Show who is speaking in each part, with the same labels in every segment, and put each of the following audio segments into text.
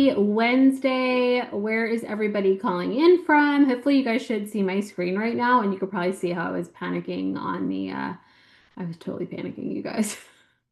Speaker 1: Happy Wednesday. Where is everybody calling in from? Hopefully you guys should see my screen right now and you could probably see how I was panicking on I was totally panicking, you guys.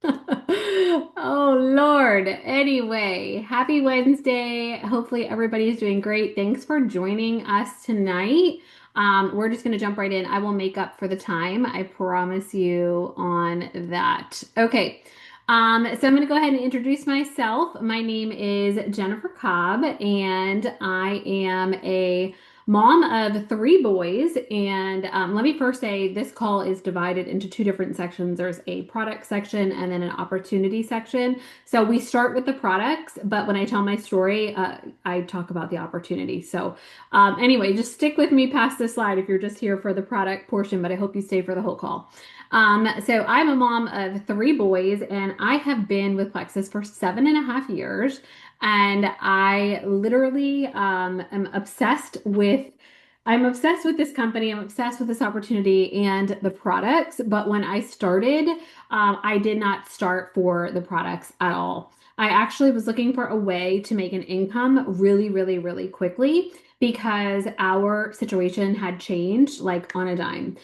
Speaker 1: Oh Lord. Anyway, happy Wednesday. Hopefully everybody's doing great. Thanks for joining us tonight. We're just going to jump right in. I will make up for the time. I promise you on that. Okay. So I'm going to go ahead and introduce myself. My name is Jennifer Cobb, and I am a mom of three boys. And let me first say this call is divided into two different sections. There's a product section and then an opportunity section. So we start with the products, but when I tell my story, I talk about the opportunity. So anyway, just stick with me past this slide if you're just here for the product portion, but I hope you stay for the whole call. So I'm a mom of three boys, and I have been with Plexus for 7.5 years. And I literally am obsessed with this company. I'm obsessed with this opportunity and the products. But when I started, I did not start for the products at all. I actually was looking for a way to make an income really, really, really quickly because our situation had changed like on a dime.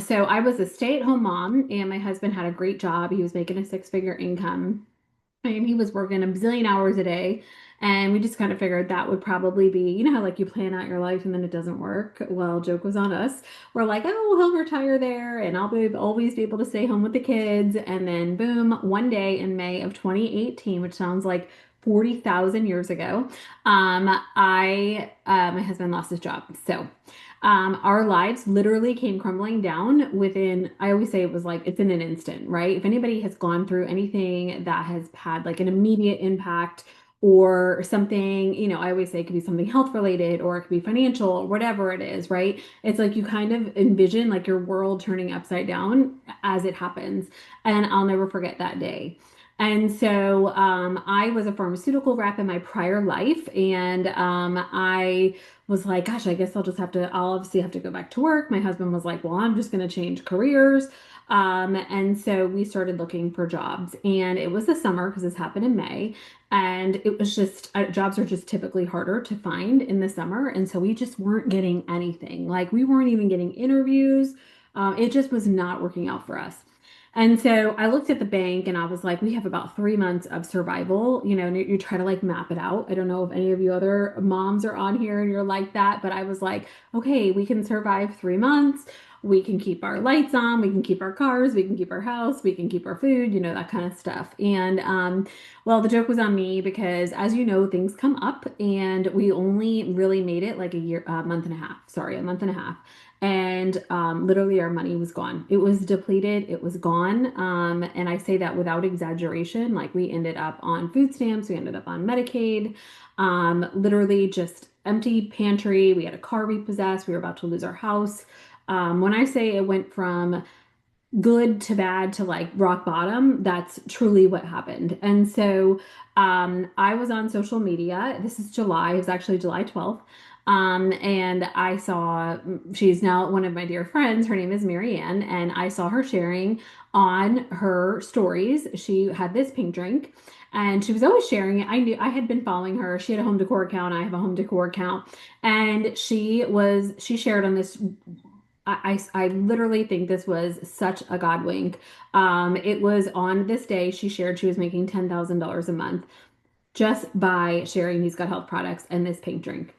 Speaker 1: So I was a stay-at-home mom, and my husband had a great job. He was making a six-figure income. And he was working a bazillion hours a day. And we just kind of figured that would probably be, you know how like you plan out your life and then it doesn't work? Well, joke was on us. We're like, oh, he'll retire there and I'll be always be able to stay home with the kids. And then boom, one day in May of 2018, which sounds like 40,000 years ago, my husband lost his job. So our lives literally came crumbling down within, I always say it was like it's in an instant, right? If anybody has gone through anything that has had like an immediate impact or something, I always say it could be something health related or it could be financial or whatever it is, right? It's like you kind of envision like your world turning upside down as it happens. And I'll never forget that day. And so I was a pharmaceutical rep in my prior life, and I was like, gosh, I guess I'll obviously have to go back to work. My husband was like, well, I'm just going to change careers. And so we started looking for jobs, and it was the summer because this happened in May. And it was just, jobs are just typically harder to find in the summer. And so we just weren't getting anything. Like we weren't even getting interviews. It just was not working out for us. And so I looked at the bank and I was like, we have about 3 months of survival, and you try to like map it out. I don't know if any of you other moms are on here and you're like that, but I was like, okay, we can survive 3 months. We can keep our lights on, we can keep our cars, we can keep our house, we can keep our food, that kind of stuff. And well, the joke was on me because as you know, things come up and we only really made it like a month and a half, sorry, a month and a half. And literally our money was gone. It was depleted, it was gone. And I say that without exaggeration. Like we ended up on food stamps, we ended up on Medicaid, literally just empty pantry. We had a car repossessed, we were about to lose our house. When I say it went from good to bad to like rock bottom, that's truly what happened. And so I was on social media. This is July, it was actually July 12th. And I saw she's now one of my dear friends. Her name is Marianne, and I saw her sharing on her stories. She had this pink drink. And she was always sharing it. I knew I had been following her. She had a home decor account. I have a home decor account. And she shared on this I literally think this was such a God wink. It was on this day she shared she was making $10,000 a month just by sharing these gut health products and this pink drink.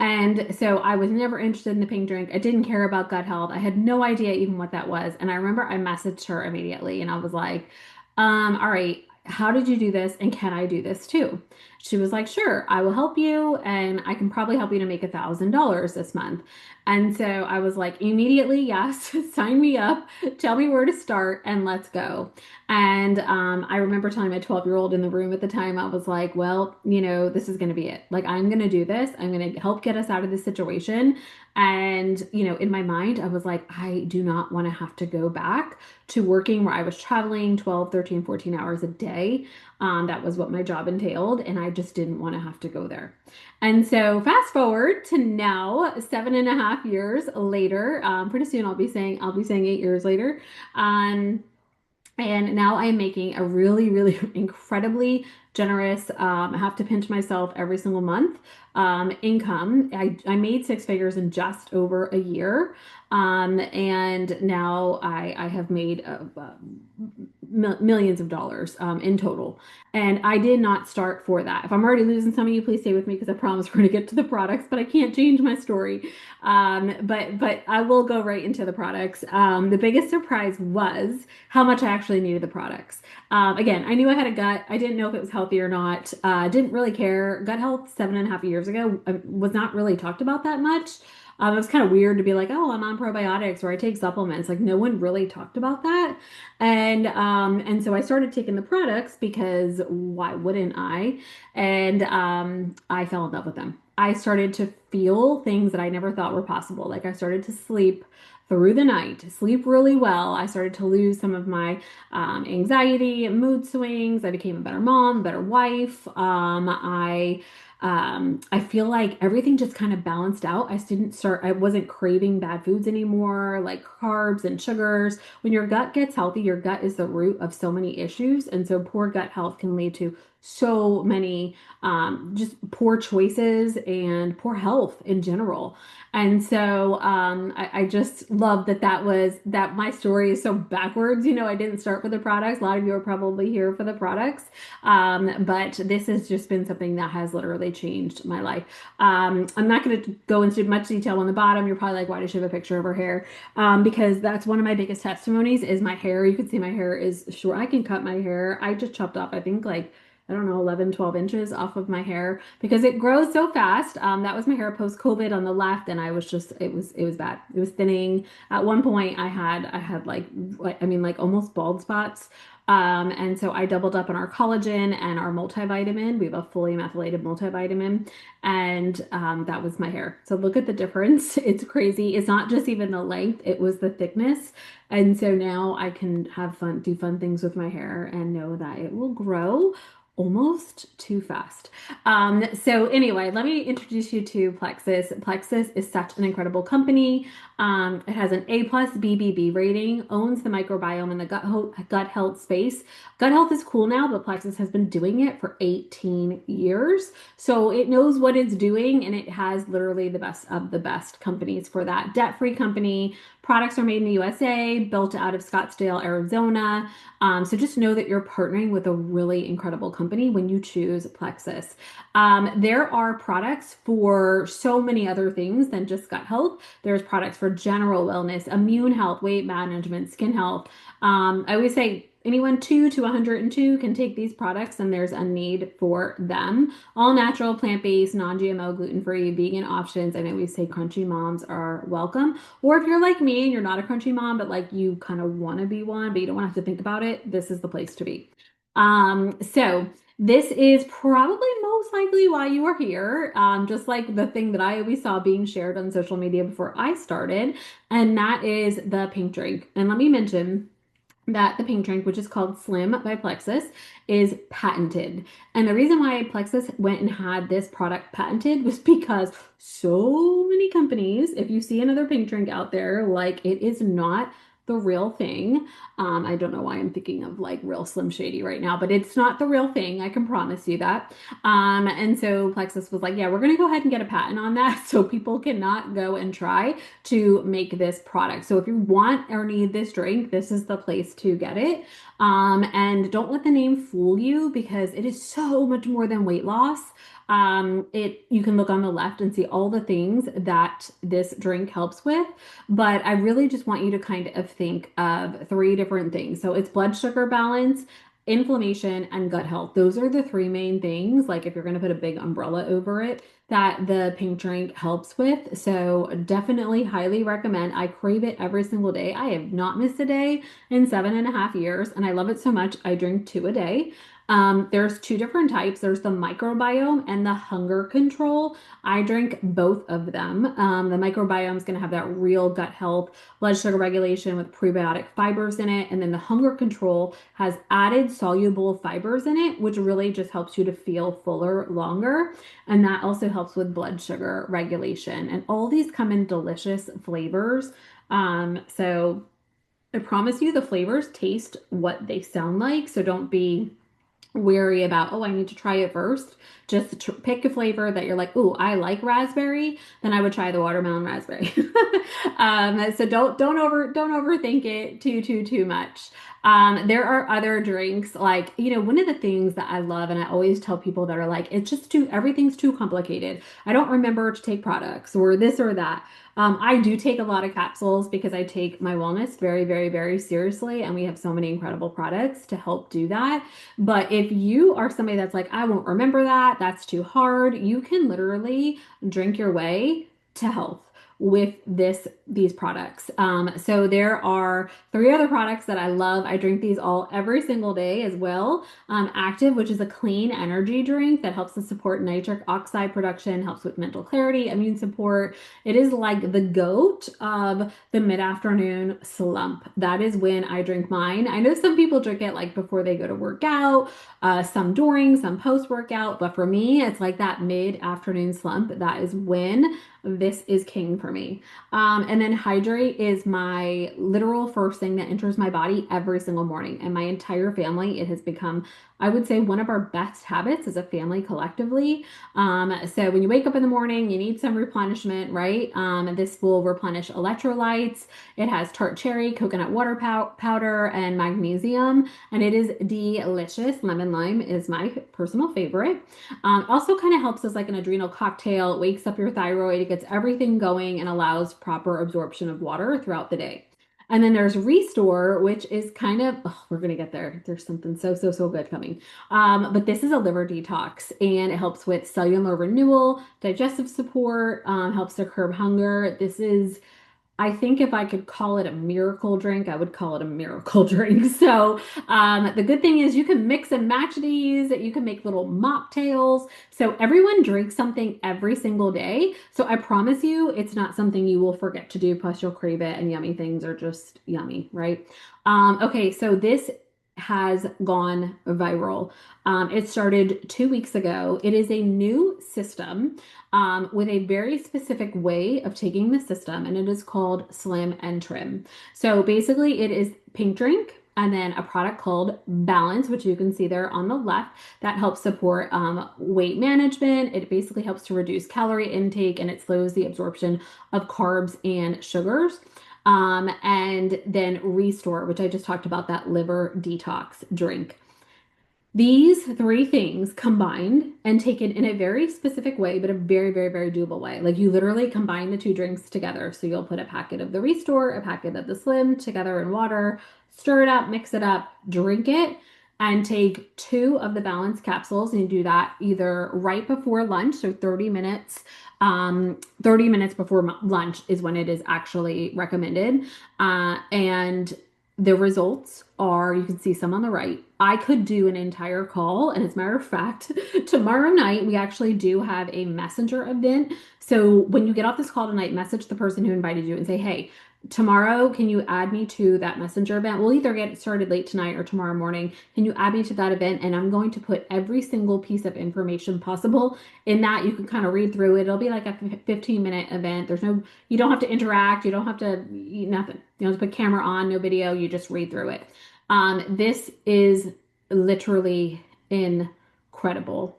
Speaker 1: And so I was never interested in the pink drink. I didn't care about gut health. I had no idea even what that was. And I remember I messaged her immediately and I was like, all right, how did you do this? And can I do this too? She was like, sure, I will help you. And I can probably help you to make $1,000 this month. And so I was like, immediately, yes, sign me up, tell me where to start, and let's go. And I remember telling my 12-year-old in the room at the time, I was like, well, this is going to be it. Like, I'm going to do this. I'm going to help get us out of this situation. And, in my mind, I was like, I do not want to have to go back to working where I was traveling 12, 13, 14 hours a day. That was what my job entailed. And I just didn't want to have to go there. And so fast forward to now, 7.5 years later, pretty soon I'll be saying 8 years later. Um, And now I am making a really, really incredibly generous, I have to pinch myself every single month, income. I made six figures in just over a year. And now I have made millions of dollars in total. And I did not start for that. If I'm already losing some of you, please stay with me because I promise we're going to get to the products, but I can't change my story. But I will go right into the products. The biggest surprise was how much I actually needed the products. Again, I knew I had a gut. I didn't know if it was healthy or not. Didn't really care. Gut health 7.5 years ago was not really talked about that much. It was kind of weird to be like, oh, I'm on probiotics or I take supplements. Like no one really talked about that. And so I started taking the products because why wouldn't I? And I fell in love with them. I started to feel things that I never thought were possible. Like I started to sleep through the night, sleep really well. I started to lose some of my anxiety, mood swings. I became a better mom, better wife. I feel like everything just kind of balanced out. I wasn't craving bad foods anymore, like carbs and sugars. When your gut gets healthy, your gut is the root of so many issues. And so poor gut health can lead to so many just poor choices and poor health in general. And so I just love that my story is so backwards. I didn't start for the products. A lot of you are probably here for the products. But this has just been something that has literally changed my life. I'm not going to go into much detail on the bottom. You're probably like, why does she have a picture of her hair? Because that's one of my biggest testimonies is my hair. You can see my hair is short. I can cut my hair. I just chopped off, I think like I don't know, 11, 12 inches off of my hair because it grows so fast. That was my hair post COVID on the left, and I was just, it was bad. It was thinning. At one point, I had like almost bald spots. And so I doubled up on our collagen and our multivitamin. We have a fully methylated multivitamin, and that was my hair. So look at the difference. It's crazy. It's not just even the length, it was the thickness. And so now I can do fun things with my hair and know that it will grow almost too fast. So anyway, let me introduce you to Plexus. Plexus is such an incredible company. It has an A plus BBB rating, owns the microbiome in the gut health space. Gut health is cool now, but Plexus has been doing it for 18 years. So it knows what it's doing and it has literally the best of the best companies for that. Debt-free company. Products are made in the USA, built out of Scottsdale, Arizona. So just know that you're partnering with a really incredible company when you choose Plexus. There are products for so many other things than just gut health. There's products for general wellness, immune health, weight management, skin health. I always say anyone 2 to 102 can take these products and there's a need for them. All natural, plant-based, non-GMO, gluten-free, vegan options. And I always say crunchy moms are welcome. Or if you're like me and you're not a crunchy mom, but like you kind of want to be one, but you don't want to have to think about it, this is the place to be. So this is probably most likely why you are here. Just like the thing that I always saw being shared on social media before I started, and that is the pink drink. And let me mention that the pink drink, which is called Slim by Plexus, is patented. And the reason why Plexus went and had this product patented was because so many companies, if you see another pink drink out there, like it is not the real thing. I don't know why I'm thinking of like real Slim Shady right now, but it's not the real thing. I can promise you that. And so Plexus was like, yeah, we're going to go ahead and get a patent on that so people cannot go and try to make this product. So if you want or need this drink, this is the place to get it. And don't let the name fool you because it is so much more than weight loss. You can look on the left and see all the things that this drink helps with, but I really just want you to kind of think of three different things. So it's blood sugar balance, inflammation, and gut health. Those are the three main things. Like if you're going to put a big umbrella over it, that the pink drink helps with. So definitely highly recommend. I crave it every single day. I have not missed a day in 7.5 years, and I love it so much. I drink two a day. There's two different types. There's the microbiome and the hunger control. I drink both of them. The microbiome is going to have that real gut health, blood sugar regulation with prebiotic fibers in it. And then the hunger control has added soluble fibers in it, which really just helps you to feel fuller longer. And that also helps with blood sugar regulation. And all these come in delicious flavors. So I promise you the flavors taste what they sound like, so don't be wary about, oh, I need to try it first. Just pick a flavor that you're like, oh, I like raspberry, then I would try the watermelon raspberry. So don't overthink it too much. There are other drinks like, one of the things that I love, and I always tell people that are like, it's just everything's too complicated. I don't remember to take products or this or that. I do take a lot of capsules because I take my wellness very seriously, and we have so many incredible products to help do that. But if you are somebody that's like, I won't remember that, that's too hard, you can literally drink your way to health with these products. So there are three other products that I love. I drink these all every single day as well. Active, which is a clean energy drink that helps to support nitric oxide production, helps with mental clarity, immune support. It is like the goat of the mid-afternoon slump. That is when I drink mine. I know some people drink it like before they go to work out, some during, some post-workout, but for me, it's like that mid-afternoon slump. That is when this is king for me. And then hydrate is my literal first thing that enters my body every single morning. And my entire family, it has become, I would say, one of our best habits as a family collectively. So when you wake up in the morning, you need some replenishment, right? This will replenish electrolytes. It has tart cherry, coconut water powder, and magnesium, and it is delicious. Lemon lime is my personal favorite. Also kind of helps as like an adrenal cocktail. It wakes up your thyroid. It gets everything going and allows proper absorption of water throughout the day. And then there's Restore, which is kind of, oh, we're gonna get there. There's something so good coming. But this is a liver detox, and it helps with cellular renewal, digestive support, helps to curb hunger. This is, I think if I could call it a miracle drink, I would call it a miracle drink. So the good thing is you can mix and match these. You can make little mocktails. So everyone drinks something every single day. So I promise you, it's not something you will forget to do. Plus, you'll crave it, and yummy things are just yummy, right? Okay, so this has gone viral. It started 2 weeks ago. It is a new system with a very specific way of taking the system, and it is called Slim and Trim. So basically, it is pink drink and then a product called Balance, which you can see there on the left, that helps support weight management. It basically helps to reduce calorie intake, and it slows the absorption of carbs and sugars. And then Restore, which I just talked about, that liver detox drink. These three things combined and taken in a very specific way, but a very doable way. Like you literally combine the two drinks together. So you'll put a packet of the Restore, a packet of the Slim together in water, stir it up, mix it up, drink it, and take two of the Balance capsules. And you do that either right before lunch, so 30 minutes. 30 minutes before lunch is when it is actually recommended. And the results are, you can see some on the right. I could do an entire call, and as a matter of fact, tomorrow night we actually do have a messenger event. So when you get off this call tonight, message the person who invited you and say, hey, tomorrow, can you add me to that messenger event? We'll either get started late tonight or tomorrow morning. Can you add me to that event? And I'm going to put every single piece of information possible in that. You can kind of read through it. It'll be like a 15-minute event. You don't have to interact. You don't have to, nothing. You don't have to put camera on, no video. You just read through it. This is literally incredible.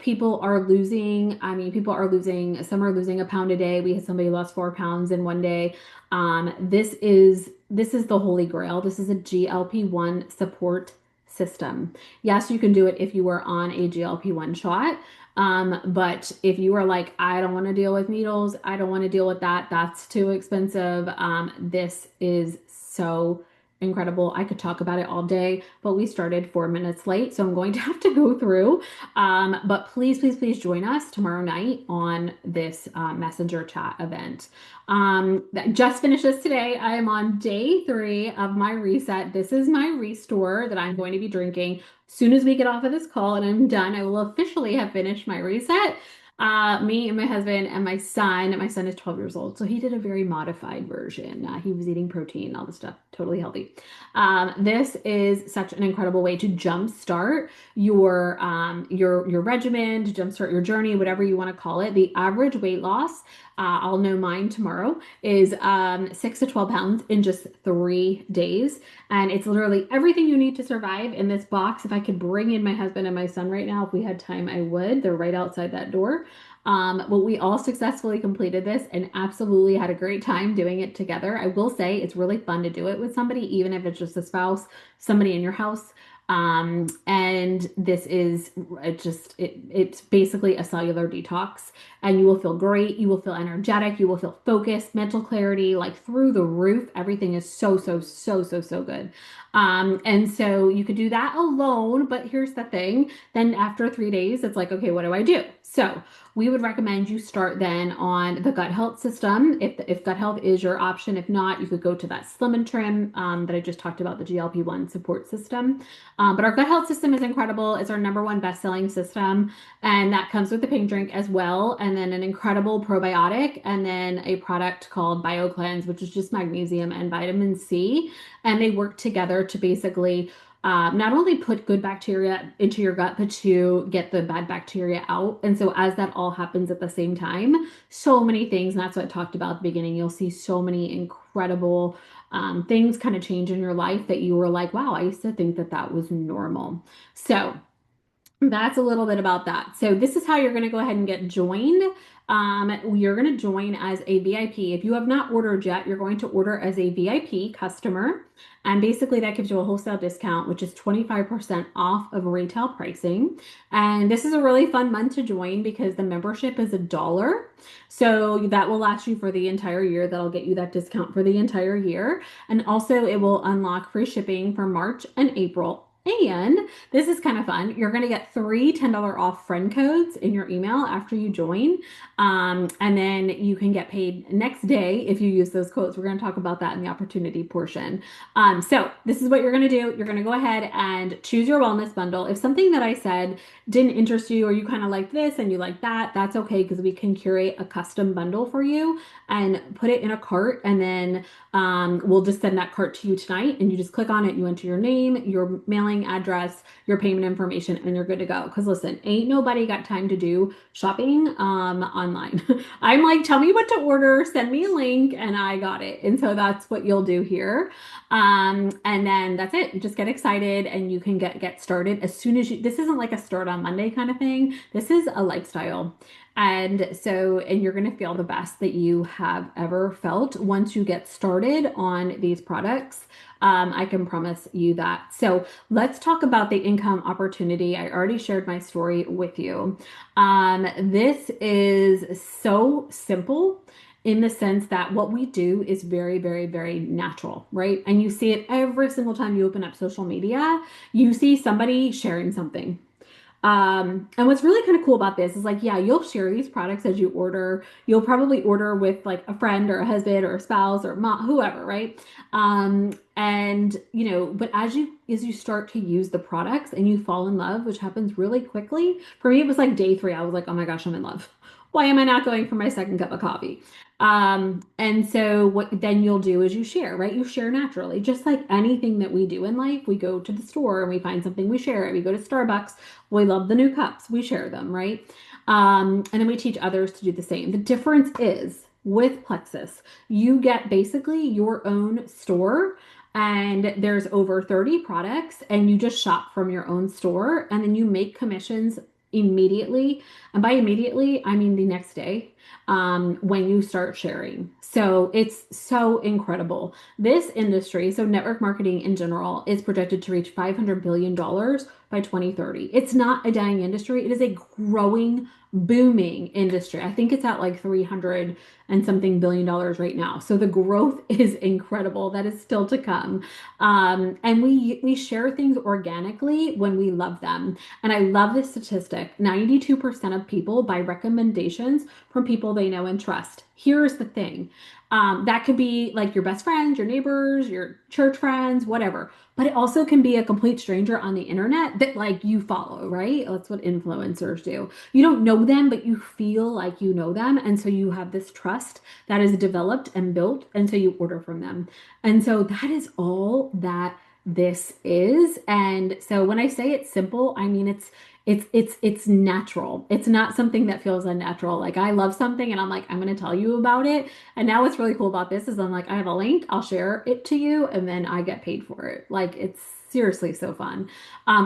Speaker 1: People are losing, some are losing a pound a day. We had somebody who lost 4 pounds in one day. This is the holy grail. This is a GLP-1 support system. Yes, you can do it if you were on a GLP-1 shot. But if you are like, I don't want to deal with needles, I don't want to deal with that, that's too expensive. This is so incredible. I could talk about it all day, but we started 4 minutes late, so I'm going to have to go through. But please join us tomorrow night on this messenger chat event. That just finished this today. I am on day 3 of my reset. This is my Restore that I'm going to be drinking. As soon as we get off of this call and I'm done, I will officially have finished my reset. Me and my husband and my son is 12 years old, so he did a very modified version. He was eating protein, all the stuff, totally healthy. This is such an incredible way to jumpstart your regimen, to jumpstart your journey, whatever you want to call it. The average weight loss I'll know mine tomorrow, is 6 to 12 pounds in just 3 days. And it's literally everything you need to survive in this box. If I could bring in my husband and my son right now, if we had time, I would. They're right outside that door. But we all successfully completed this and absolutely had a great time doing it together. I will say it's really fun to do it with somebody, even if it's just a spouse, somebody in your house. And this is it's basically a cellular detox, and you will feel great. You will feel energetic. You will feel focused, mental clarity, like through the roof. Everything is so good. And so you could do that alone, but here's the thing. Then after 3 days, it's like, okay, what do I do? So we would recommend you start then on the gut health system if gut health is your option. If not, you could go to that Slim and Trim that I just talked about, the GLP-1 support system. But our gut health system is incredible. It's our number one best-selling system, and that comes with the pink drink as well, and then an incredible probiotic, and then a product called BioCleanse, which is just magnesium and vitamin C, and they work together to basically not only put good bacteria into your gut, but to get the bad bacteria out. And so as that all happens at the same time, so many things, and that's what I talked about at the beginning, you'll see so many incredible things kind of change in your life that you were like, wow, I used to think that that was normal. So that's a little bit about that. So this is how you're going to go ahead and get joined. You're going to join as a VIP. If you have not ordered yet, you're going to order as a VIP customer. And basically that gives you a wholesale discount, which is 25% off of retail pricing. And this is a really fun month to join because the membership is $1. So that will last you for the entire year. That'll get you that discount for the entire year. And also it will unlock free shipping for March and April. And this is kind of fun. You're going to get three $10 off friend codes in your email after you join. And then you can get paid next day if you use those codes. We're going to talk about that in the opportunity portion. So this is what you're going to do. You're going to go ahead and choose your wellness bundle. If something that I said didn't interest you or you kind of like this and you like that, that's okay because we can curate a custom bundle for you and put it in a cart, and then we'll just send that cart to you tonight, and you just click on it, you enter your name, your mailing address, your payment information, and you're good to go. Because listen, ain't nobody got time to do shopping online. I'm like, tell me what to order, send me a link, and I got it. And so that's what you'll do here. And then that's it. You just get excited and you can get started as soon as you, this isn't like a start on Monday kind of thing. This is a lifestyle. And so, and you're going to feel the best that you have ever felt once you get started on these products. I can promise you that. So let's talk about the income opportunity. I already shared my story with you. This is so simple in the sense that what we do is very natural, right? And you see it every single time you open up social media. You see somebody sharing something. And what's really kind of cool about this is like, yeah, you'll share these products as you order. You'll probably order with like a friend or a husband or a spouse or mom, whoever, right? And you know, but as you start to use the products and you fall in love, which happens really quickly. For me, it was like day 3. I was like, oh my gosh, I'm in love. Why am I not going for my second cup of coffee? And so what then you'll do is you share, right? You share naturally, just like anything that we do in life. We go to the store and we find something, we share it. We go to Starbucks, we love the new cups, we share them, right? And then we teach others to do the same. The difference is with Plexus, you get basically your own store, and there's over 30 products, and you just shop from your own store, and then you make commissions immediately. And by immediately, I mean the next day, when you start sharing. So it's so incredible. This industry, so network marketing in general, is projected to reach $500 billion by 2030. It's not a dying industry. It is a growing, booming industry. I think it's at like 300 and something billion dollars right now. So the growth is incredible. That is still to come. And we share things organically when we love them. And I love this statistic. 92% of people buy recommendations from people they know and trust. Here's the thing. That could be like your best friends, your neighbors, your church friends, whatever. But it also can be a complete stranger on the internet that like you follow, right? That's what influencers do. You don't know them, but you feel like you know them. And so you have this trust that is developed and built. And so you order from them. And so that is all that this is. And so when I say it's simple, I mean it's natural. It's not something that feels unnatural. Like I love something and I'm like, I'm going to tell you about it. And now what's really cool about this is I'm like, I have a link, I'll share it to you, and then I get paid for it. Like it's seriously so fun.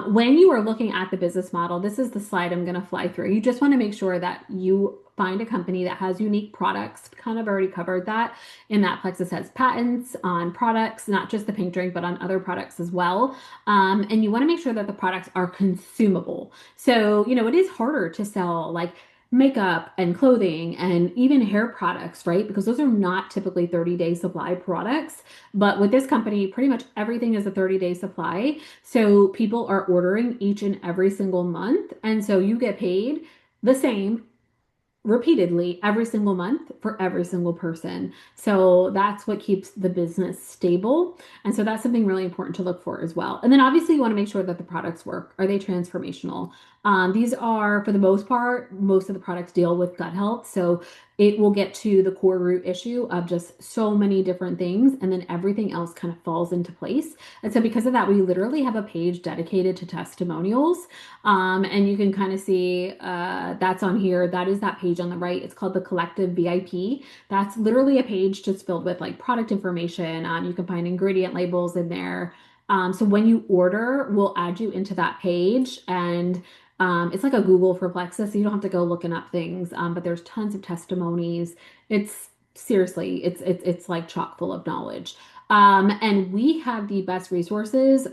Speaker 1: When you are looking at the business model, this is the slide I'm going to fly through. You just want to make sure that you find a company that has unique products. Kind of already covered that in that Plexus has patents on products, not just the pink drink, but on other products as well. And you want to make sure that the products are consumable. So, it is harder to sell like makeup and clothing and even hair products, right? Because those are not typically 30-day supply products. But with this company, pretty much everything is a 30-day supply. So people are ordering each and every single month. And so you get paid the same repeatedly every single month for every single person. So that's what keeps the business stable. And so that's something really important to look for as well. And then obviously you want to make sure that the products work. Are they transformational? These are, for the most part, most of the products deal with gut health. So it will get to the core root issue of just so many different things, and then everything else kind of falls into place. And so because of that, we literally have a page dedicated to testimonials. And you can kind of see that's on here. That is that page on the right. It's called the Collective VIP. That's literally a page just filled with like product information. You can find ingredient labels in there. So when you order, we'll add you into that page, and it's like a Google for Plexus, so you don't have to go looking up things. But there's tons of testimonies. It's seriously, it's like chock full of knowledge. And we have the best resources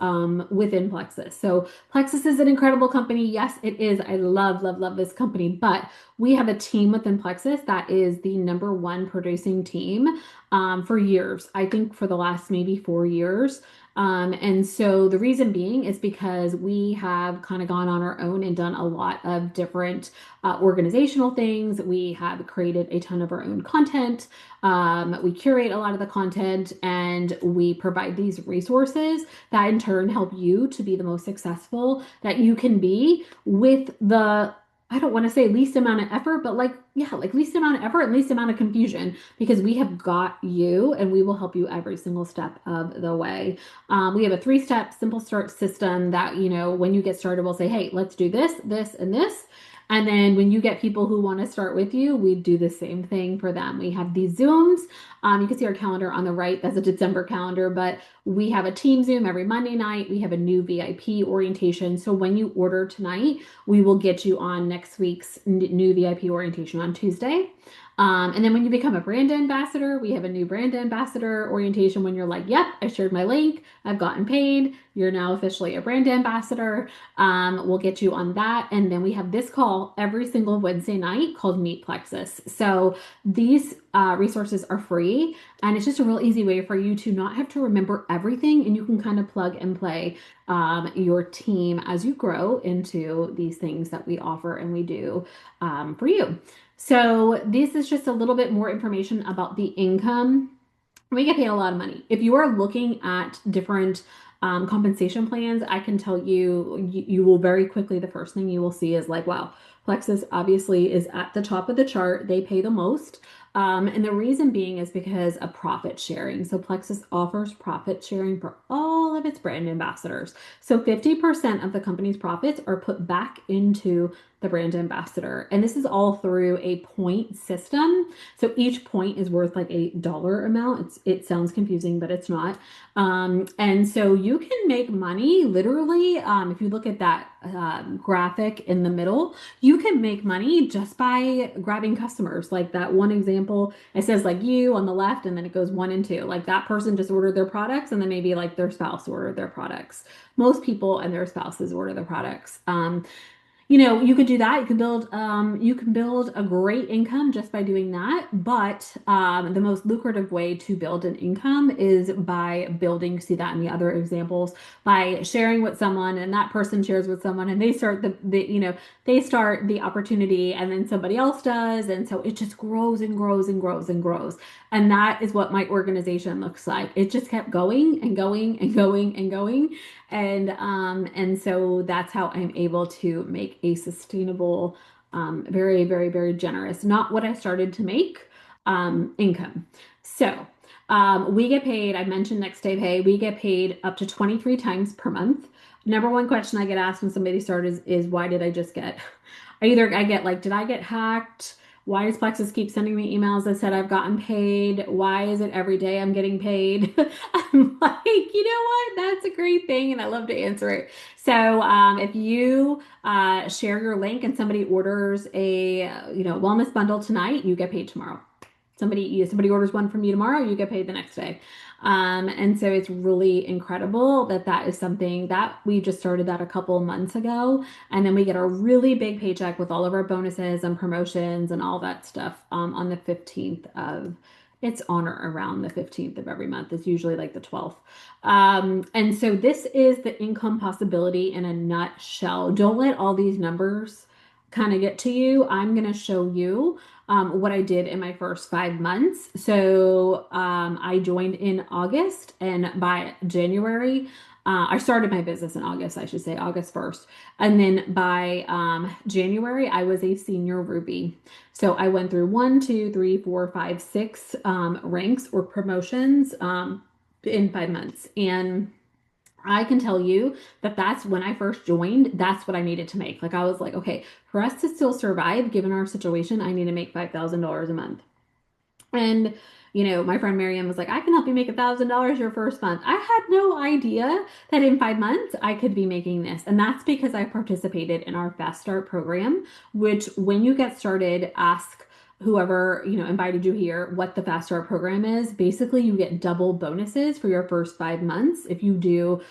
Speaker 1: within Plexus. So Plexus is an incredible company. Yes, it is. I love, love, love this company. But we have a team within Plexus that is the number one producing team for years. I think for the last maybe 4 years. And so the reason being is because we have kind of gone on our own and done a lot of different organizational things. We have created a ton of our own content. We curate a lot of the content, and we provide these resources that in turn help you to be the most successful that you can be with the, I don't want to say least amount of effort, but like, yeah, like least amount of effort and least amount of confusion, because we have got you and we will help you every single step of the way. We have a 3-step simple start system that, when you get started, we'll say, hey, let's do this, this, and this. And then when you get people who want to start with you, we do the same thing for them. We have these Zooms. You can see our calendar on the right. That's a December calendar, but we have a team Zoom every Monday night. We have a new VIP orientation. So when you order tonight, we will get you on next week's new VIP orientation on Tuesday. And then when you become a brand ambassador, we have a new brand ambassador orientation when you're like, yep, I shared my link, I've gotten paid, you're now officially a brand ambassador. We'll get you on that. And then we have this call every single Wednesday night called Meet Plexus. So these resources are free, and it's just a real easy way for you to not have to remember everything, and you can kind of plug and play your team as you grow into these things that we offer and we do for you. So this is just a little bit more information about the income. We get paid a lot of money. If you are looking at different compensation plans, I can tell you, you will very quickly, the first thing you will see is like, wow, Plexus obviously is at the top of the chart. They pay the most. And the reason being is because of profit sharing. So Plexus offers profit sharing for all of its brand ambassadors. So 50% of the company's profits are put back into the brand ambassador. And this is all through a point system. So each point is worth like a dollar amount. It sounds confusing, but it's not. And so you can make money literally, if you look at that graphic in the middle, you can make money just by grabbing customers. Like that one example, it says like you on the left, and then it goes 1 and 2. Like that person just ordered their products, and then maybe like their spouse ordered their products. Most people and their spouses order the products. You could do that. You can build a great income just by doing that. But the most lucrative way to build an income is by building, see that in the other examples, by sharing with someone, and that person shares with someone, and they start they start the opportunity, and then somebody else does. And so it just grows and grows and grows and grows. And that is what my organization looks like. It just kept going and going and going and going. And so that's how I'm able to make a sustainable, very, very, very generous, not what I started to make, income. So we get paid, I mentioned next day pay, we get paid up to 23 times per month. Number one question I get asked when somebody starts is why did I just get? I get like, did I get hacked? Why does Plexus keep sending me emails that said I've gotten paid? Why is it every day I'm getting paid? I'm like, you know what? That's a great thing, and I love to answer it. So, if you share your link and somebody orders a wellness bundle tonight, you get paid tomorrow. Somebody orders one from you tomorrow, you get paid the next day. And so it's really incredible that that is something that we just started that a couple months ago. And then we get a really big paycheck with all of our bonuses and promotions and all that stuff on the 15th of, it's on or around the 15th of every month. It's usually like the 12th. And so this is the income possibility in a nutshell. Don't let all these numbers kind of get to you. I'm going to show you what I did in my first 5 months. So I joined in August, and by January, I started my business in August, I should say, August 1st. And then by January, I was a senior Ruby. So I went through one, two, three, four, five, six ranks or promotions in 5 months. And I can tell you that that's when I first joined, that's what I needed to make. Like I was like, okay, for us to still survive, given our situation, I need to make $5,000 a month. And, my friend Miriam was like, I can help you make $1,000 your first month. I had no idea that in 5 months I could be making this. And that's because I participated in our Fast Start program, which when you get started, ask whoever, invited you here what the Fast Start program is. Basically, you get double bonuses for your first 5 months. If you do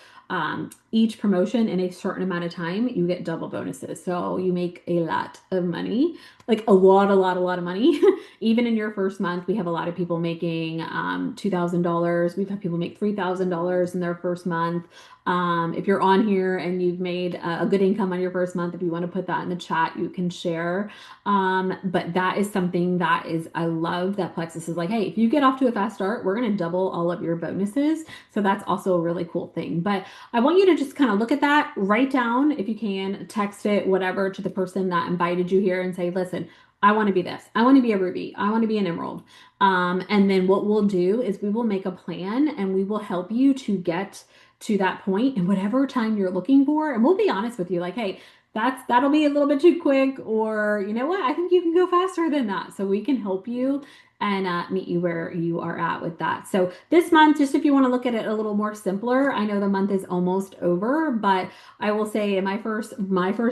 Speaker 1: each promotion in a certain amount of time, you get double bonuses. So you make a lot of money, like a lot of money. Even in your first month, we have a lot of people making $2,000. We've had people make $3,000 in their first month. If you're on here and you've made a good income on your first month, if you want to put that in the chat, you can share. But that is something that is, I love that Plexus is like, hey, if you get off to a fast start, we're going to double all of your bonuses. So that's also a really cool thing. But I want you to just kind of look at that, write down if you can, text it, whatever, to the person that invited you here and say, listen, I want to be this. I want to be a Ruby. I want to be an Emerald. And then what we'll do is we will make a plan and we will help you to get to that point in whatever time you're looking for. And we'll be honest with you, like, hey, that'll be a little bit too quick, or you know what, I think you can go faster than that. So we can help you and meet you where you are at with that. So this month, just if you want to look at it a little more simpler, I know the month is almost over, but I will say in my first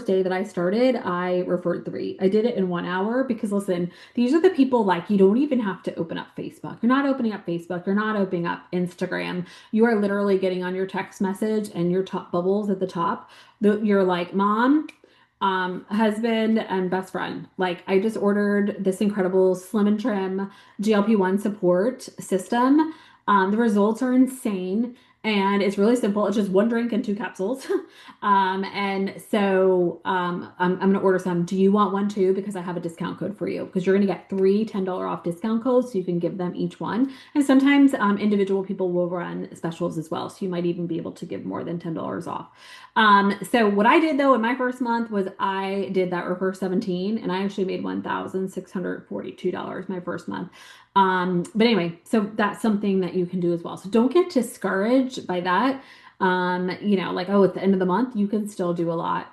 Speaker 1: day that I started, I referred three. I did it in 1 hour because listen, these are the people like you don't even have to open up Facebook. You're not opening up Facebook. You're not opening up Instagram. You are literally getting on your text message and your top bubbles at the top. You're like, Mom, husband and best friend. Like I just ordered this incredible Slim and Trim GLP-1 support system. The results are insane. And it's really simple. It's just one drink and two capsules. And so I'm going to order some. Do you want one too? Because I have a discount code for you. Because you're going to get three $10 off discount codes. So you can give them each one. And sometimes individual people will run specials as well. So you might even be able to give more than $10 off. So what I did though in my first month was I did that reverse 17 and I actually made $1,642 my first month. But anyway, so that's something that you can do as well. So don't get discouraged by that. Like, oh, at the end of the month, you can still do a lot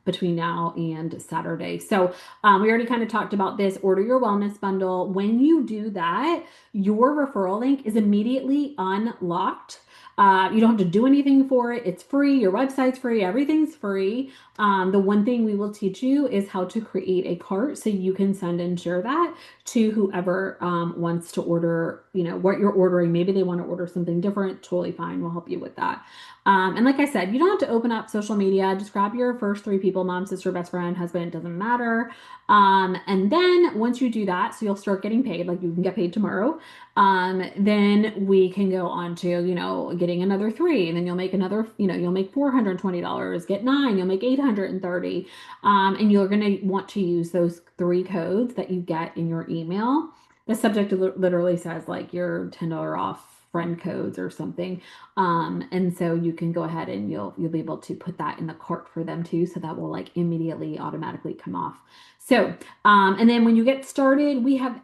Speaker 1: between now and Saturday. So we already kind of talked about this. Order your wellness bundle. When you do that, your referral link is immediately unlocked. You don't have to do anything for it. It's free. Your website's free. Everything's free. The one thing we will teach you is how to create a cart so you can send and share that to whoever wants to order, what you're ordering. Maybe they want to order something different. Totally fine. We'll help you with that. And like I said, you don't have to open up social media. Just grab your first three people, mom, sister, best friend, husband, it doesn't matter. And then once you do that, so you'll start getting paid, like you can get paid tomorrow. Then we can go on to, getting another three, and then you'll make another, you'll make $420, get nine, you'll make 830. And you're going to want to use those three codes that you get in your email. The subject literally says like your $10 off friend codes or something. And so you can go ahead and you'll be able to put that in the cart for them too. So that will like immediately automatically come off. So, and then when you get started, we have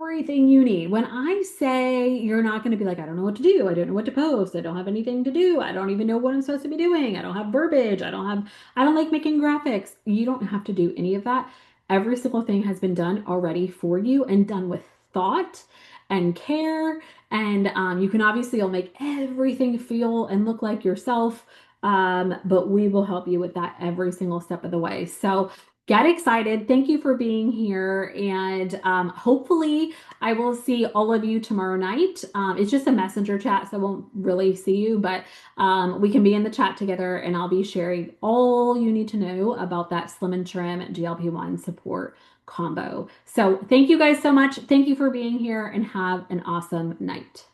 Speaker 1: everything you need. When I say you're not going to be like, I don't know what to do. I don't know what to post. I don't have anything to do. I don't even know what I'm supposed to be doing. I don't have verbiage. I don't like making graphics. You don't have to do any of that. Every single thing has been done already for you and done with thought and care. And you can obviously you'll make everything feel and look like yourself. But we will help you with that every single step of the way. So get excited. Thank you for being here. And hopefully, I will see all of you tomorrow night. It's just a messenger chat, so I won't really see you, but we can be in the chat together and I'll be sharing all you need to know about that Slim and Trim GLP-1 support combo. So thank you guys so much. Thank you for being here and have an awesome night.